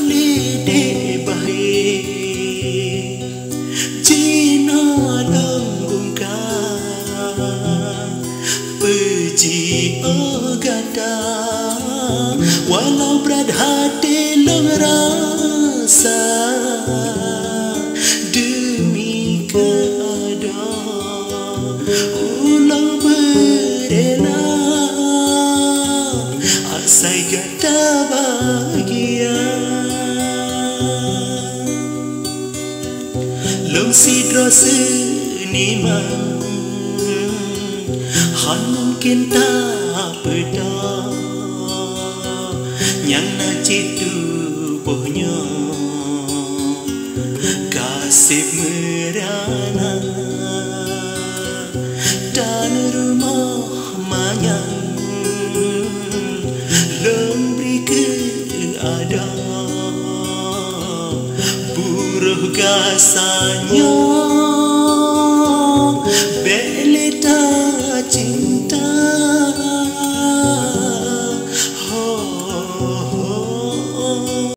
lide baik Cina langgungkan Puji agada Walau berat hati long rasa Demi keada Ulang berela Asai kata bahagia Long sidro seniman Han mungkin tak peda Yang nak tubuhnya Kasih merana Dan rumah manyang Lembri keada Buruh gasanya